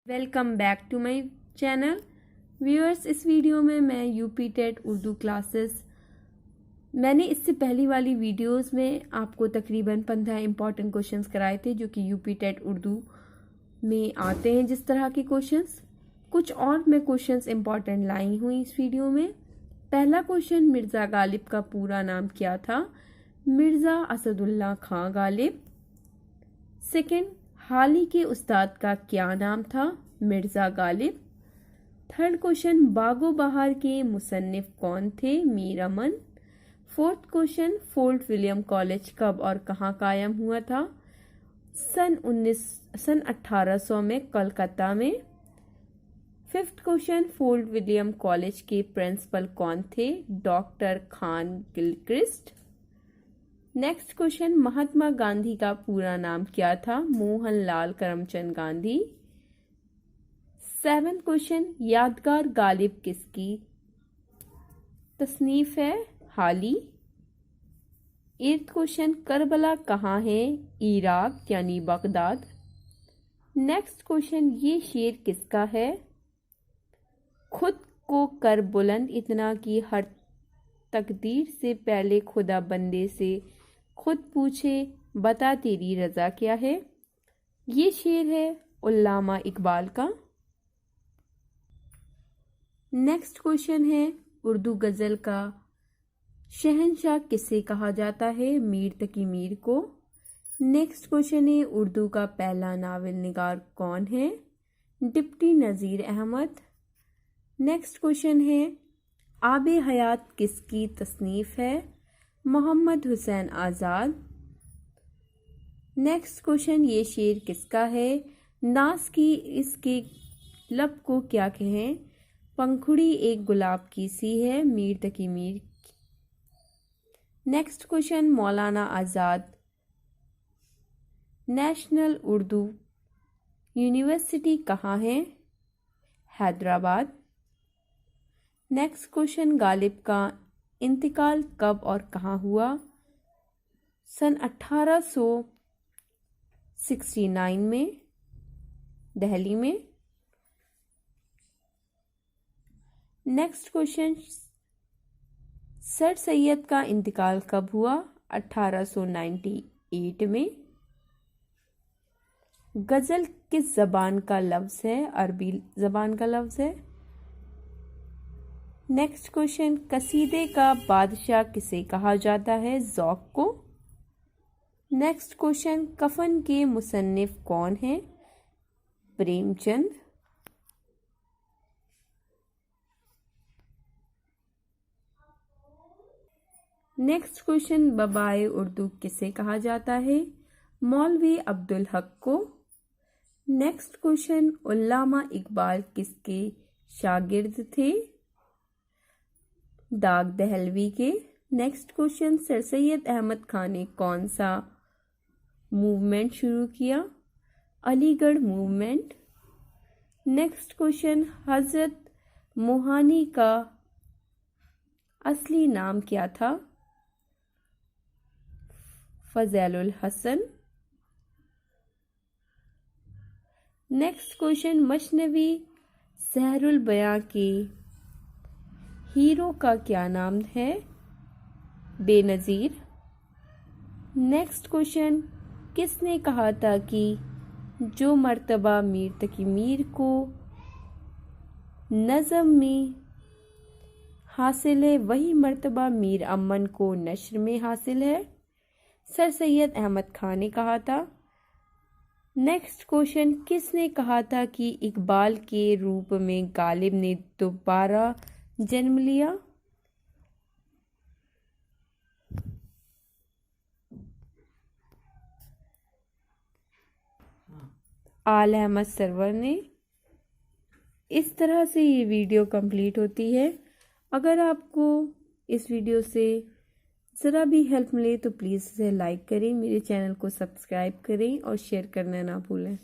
Welcome back to my channel viewers. इस video में मैं यूपी टेट उर्दू क्लासेस मैंने इससे पहली वाली वीडियोस में आपको तकरीबन 15 इम्पॉर्टेंट क्वेश्चंस कराए थे जो कि यूपी टेट उर्दू में आते हैं। जिस तरह के क्वेश्चंस कुछ और मैं क्वेश्चंस इम्पॉर्टेंट लाई हुई इस वीडियो में। पहला क्वेश्चन, मिर्ज़ा गालिब का पूरा नाम क्या था? मिर्ज़ा असदुल्ला खां गालिब। सेकंड, हाल ही के उस्ताद का क्या नाम था? मिर्ज़ा गालिब। थर्ड क्वेश्चन, बागो बहार के मुसन्निफ कौन थे? Mir Aman. Fourth question, Fort William college कब और कहाँ कायम हुआ था? सन 1800 में कलकत्ता में। Fifth question, Fort William college के प्रिंसिपल कौन थे? Doctor Khan Gilchrist. Next question, Mahatma Gandhi का पूरा नाम क्या था? मोहनलाल करमचंद गांधी। सेवेंथ क्वेश्चन, यादगार गालिब किसकी तसनीफ है? हाली। एट्थ क्वेश्चन, करबला कहाँ है? इराक यानी बगदाद। नेक्स्ट क्वेश्चन, ये शेर किसका है? खुद को कर बुलंद इतना कि हर तकदीर से पहले खुदा बंदे से खुद पूछे बता तेरी रजा क्या है। ये शेर है उल्लामा इकबाल का। नेक्स्ट क्वेश्चन है, उर्दू गजल का शहंशाह किसे कहा जाता है? मीर तकी मीर को। नेक्स्ट क्वेश्चन है, उर्दू का पहला नावल निगार कौन है? डिप्टी नज़ीर अहमद। नेक्स्ट क्वेश्चन है, आबे हयात किसकी तसनीफ है? मोहम्मद हुसैन आज़ाद। नेक्स्ट क्वेश्चन, ये शेर किसका है? नास की इसके लब को क्या कहें? पंखुड़ी एक गुलाब की सी है। मीर तकी मीर। नेक्स्ट क्वेश्चन, मौलाना आज़ाद नेशनल उर्दू यूनिवर्सिटी कहाँ है? हैदराबाद। नेक्स्ट क्वेश्चन, गालिब का इंतकाल कब और कहाँ हुआ? सन 1869 में, दिल्ली में। नेक्स्ट क्वेश्चन, सर सैयद का इंतकाल कब हुआ? 1898 में। गजल किस जबान का लफ्ज है? अरबी जबान का लफ्ज है। नेक्स्ट क्वेश्चन, कसीदे का बादशाह किसे कहा जाता है? ज़ौक़ को। नेक्स्ट क्वेश्चन, कफन के मुसन्निफ कौन है? प्रेमचंद। नेक्स्ट क्वेश्चन, बबाए उर्दू किसे कहा जाता है? मौलवी अब्दुल हक को। नेक्स्ट क्वेश्चन, उल्लामा इकबाल किसके शागिर्द थे? दाग दहलवी के। Next question, sir Syed Ahmad Khan ने कौन सा मूवमेंट शुरू किया? अलीगढ़ मूवमेंट। नेक्स्ट क्वेश्चन, हजरत मोहानी का असली नाम क्या था? फजैलुल हसन। नेक्स्ट क्वेश्चन, मशनवी सहरुल बयां के हीरो का क्या नाम है? बेनज़ीर। नेक्स्ट क्वेश्चन, किसने कहा था कि जो मर्तबा मीर तकी मीर को नज़म में हासिल है वही मर्तबा मीर अमन को नश्र में हासिल है? सर सैयद अहमद खान ने कहा था। नेक्स्ट क्वेश्चन, किसने कहा था कि इकबाल के रूप में गालिब ने दोबारा जन्म लिया? आल अहमद सरवर ने। इस तरह से ये वीडियो कंप्लीट होती है। अगर आपको इस वीडियो से ज़रा भी हेल्प मिले तो प्लीज़ इसे लाइक करें, मेरे चैनल को सब्सक्राइब करें और शेयर करना ना भूलें।